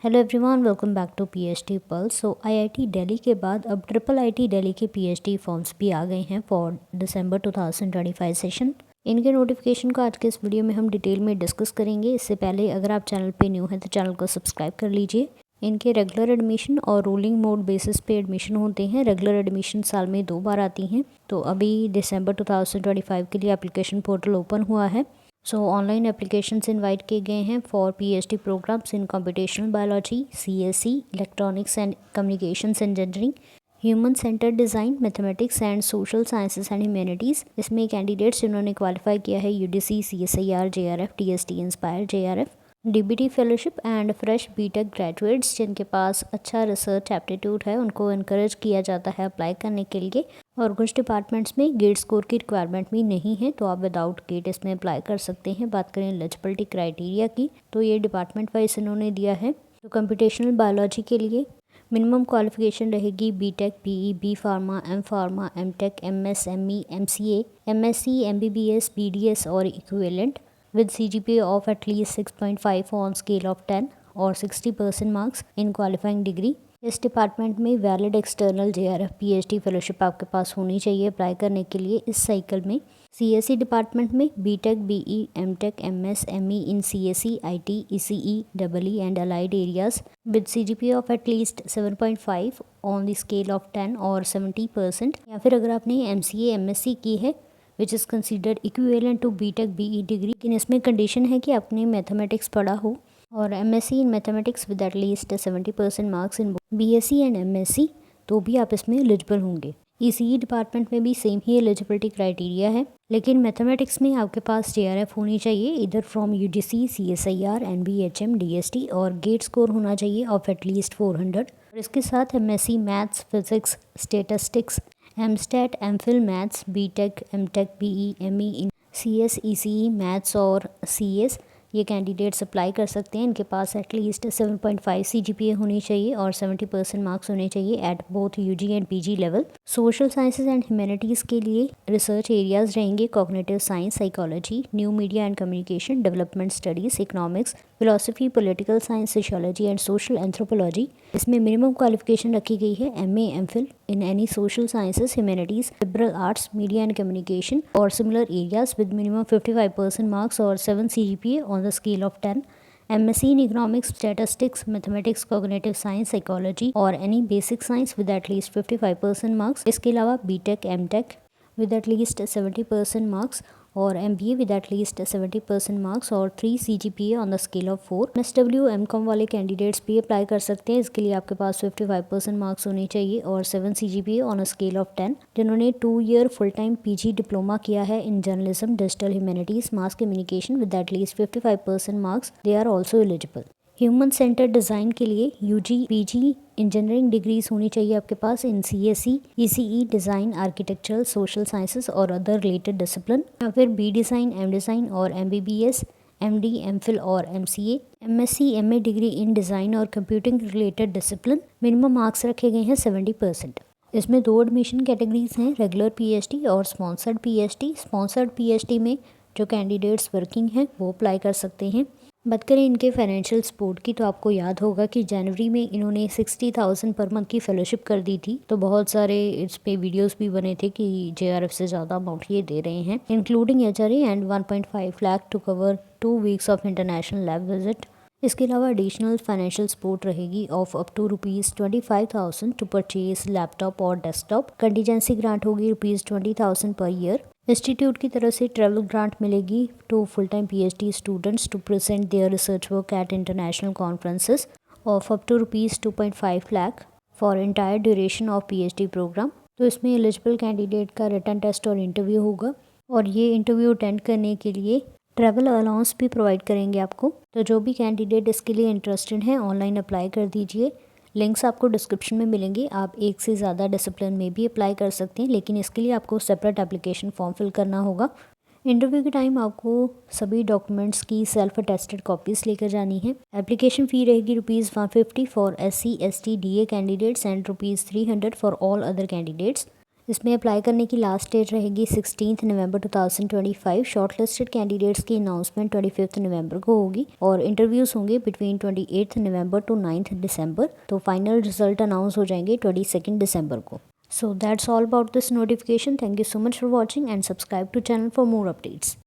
Hello everyone, welcome back to PhD pulse. So IIT Delhi के बाद अब ट्रिपल आईटी दिल्ली के पीएचडी फॉर्म्स भी आ गए हैं फॉर दिसंबर 2025 सेशन। इनके नोटिफिकेशन को आज के इस वीडियो में हम डिटेल में डिस्कस करेंगे। इससे पहले अगर आप चैनल पे न्यू हैं तो चैनल को सब्सक्राइब कर लीजिए। इनके रेगुलर एडमिशन और रोलिंग मोड बेसिस पे एडमिशन होते हैं। रेगुलर एडमिशन साल में 2 बार आती हैं। तो अभी दिसंबर 2025 के लिए एप्लीकेशन पोर्टल ओपन हुआ है। ऑनलाइन एप्लीकेशंस इनवाइट किए गए हैं for PhD programmes in computational biology, CSC, electronics and communications engineering, human centred design, mathematics and social sciences and humanities. इसमें कैंडिडेट्स जिन्होंने क्वालिफाई किया है UDC, CSIR, JRF, TST INSPIRE, JRF, DBT fellowship and fresh BTech graduates जिनके पास अच्छा research aptitude है, उनको encourage किया जाता है अप्लाई करने के लिए। और कुछ डिपार्टमेंट्स में गेट स्कोर की रिक्वायरमेंट भी नहीं है, तो आप विदाउट गेट इसमें अप्लाई कर सकते हैं। बात करें एलिजिबिलिटी क्राइटेरिया की, तो ये डिपार्टमेंट वाइज इन्होंने दिया है। तो कंप्यूटेशनल बायोलॉजी के लिए मिनिमम क्वालिफिकेशन रहेगी BTech, BE, B pharma, M pharma, MTech, MS, ME, MCA, MSc, MBBS, BDS और equivalent with CGPA of at least 6.5 on scale of 10 और 60% मार्क्स इन क्वालिफाइंग डिग्री। इस डिपार्टमेंट में valid external JRF PhD fellowship आपके पास होनी चाहिए apply करने के लिए इस साइकिल में। सीएससी डिपार्टमेंट में BTech, BE, MTech, MS, ME in CSC, IT, ECE, double E and allied areas with CGPA of at least 7.5 on the scale of 10 और 70%। या फिर अगर आपने एमसीए, एमएससी की है which is considered equivalent to BTech, BE degree, लेकिन इसमें condition है कि आपने मैथमेटिक्स पढ़ा हो, और MSc in mathematics with at least 70% marks in BSc and MSc, तो भी आप इसमें एलिजिबल होंगे। ईसीई डिपार्टमेंट में भी सेम ही एलिजिबिलिटी क्राइटेरिया है, लेकिन मैथमेटिक्स में आपके पास जेआरएफ होनी चाहिए इधर from UGC, CSIR, NBHM, DST, और गेट स्कोर होना चाहिए ऑफ एट लीस्ट 400। और इसके साथ MSc maths, physics, statistics, MStat, MPhil maths, BTech, MTech, BE, ME in CS, ECE, maths और सीएस, ये कैंडिडेट्स अप्लाई कर सकते हैं। इनके पास एटलीस्ट 7.5 CGPA होनी चाहिए और 70% मार्क्स होने चाहिए at both UG and PG level. Social sciences and humanities के लिए रिसर्च एरियाज रहेंगे cognitive science, psychology, new media and communication, development studies, economics, philosophy, political science, sociology and social anthropology. इसमें minimum qualification रखी गई है MA, MPhil in any social sciences, humanities, liberal arts, media and communication और similar areas with minimum 55% marks और 7 CGPA on the scale of 10, MSc in economics, statistics, mathematics, cognitive science, psychology और any basic science with at least 55% marks. इसके अलावा BTech, MTech with at least 70% marks और MBA with at least 70% marks और 3 CGPA on the scale of 4। MSW, MCOM वाले candidates भी apply कर सकते हैं। इसके लिए आपके पास 55% मार्क्स होने चाहिए और 7 CGPA on a scale of 10। जिन्होंने 2 year full time PG diploma किया है in journalism, digital humanities, mass communication with at least 55% marks, they are also eligible. Human centre design के लिए यूजी, पीजी इंजीनियरिंग डिग्रीज होनी चाहिए आपके पास in CSC, ECE, design, architectural, social sciences और other related discipline, या फिर B design, M design और एमबीबीएस, एमडी, एमफिल और MCA, MSc, MA degree in design और computing related discipline. Minimum marks रखे गए हैं 70%। इसमें 2 एडमिशन कैटेगरीज हैं, रेगुलर पीएचडी और स्पॉन्सर्ड पीएचडी। स्पॉन्सर्ड पीएचडी में जो कैंडिडेट्स वर्किंग हैं वो अप्लाई कर सकते हैं। बात करें इनके फाइनेंशियल सपोर्ट की, तो आपको याद होगा कि जनवरी में इन्होंने 60,000 पर मंथ की फेलोशिप कर दी थी। तो बहुत सारे इस पे वीडियोस भी बने थे कि जेआरएफ से ज़्यादा अमाउंट ये दे रहे हैं, including HRA and 1.5 lakh to cover 2 weeks of international lab visit. इसके अलावा एडिशनल फाइनेंशियल सपोर्ट रहेगी of up to ₹25,000 to purchase laptop और डेस्कटॉप। कंटीजेंसी ग्रांट होगी ₹20,000 पर ईयर। इंस्टीट्यूट की तरफ से ट्रैवल ग्रांट मिलेगी to full time PhD students to present their research work at international conferences of up to ₹2.5 lakh for entire duration of PhD program. तो इसमें eligible candidate का written test और interview होगा, और ये इंटरव्यू अटेंड करने के लिए ट्रैवल अलाउंस भी प्रोवाइड करेंगे आपको। तो जो भी कैंडिडेट इसके लिए इंटरेस्टेड हैं ऑनलाइन अप्लाई कर दीजिए। लिंक्स आपको डिस्क्रिप्शन में मिलेंगे। आप एक से ज़्यादा डिसिप्लिन में भी अप्लाई कर सकते हैं, लेकिन इसके लिए आपको सेपरेट एप्लीकेशन फॉर्म फिल करना होगा। इंटरव्यू के टाइम आपको सभी डॉक्यूमेंट्स की सेल्फ अटेस्टेड कॉपीज़ लेकर जानी है। एप्लीकेशन फ़ी रहेगी ₹150 for SC, ST, DA candidates and ₹300 for all other candidates. इसमें अप्लाई करने की लास्ट डेट रहेगी 16 नवंबर 2025। शॉर्टलिस्टेड कैंडिडेट्स की अनाउंसमेंट 25 नवंबर को होगी और इंटरव्यूज़ होंगे बिटवीन 28 नवंबर टू 9 दिसंबर। तो फाइनल रिजल्ट अनाउंस हो जाएंगे 22 दिसंबर को। So that's all about this notification. Thank you so much for watching and subscribe to channel for more updates.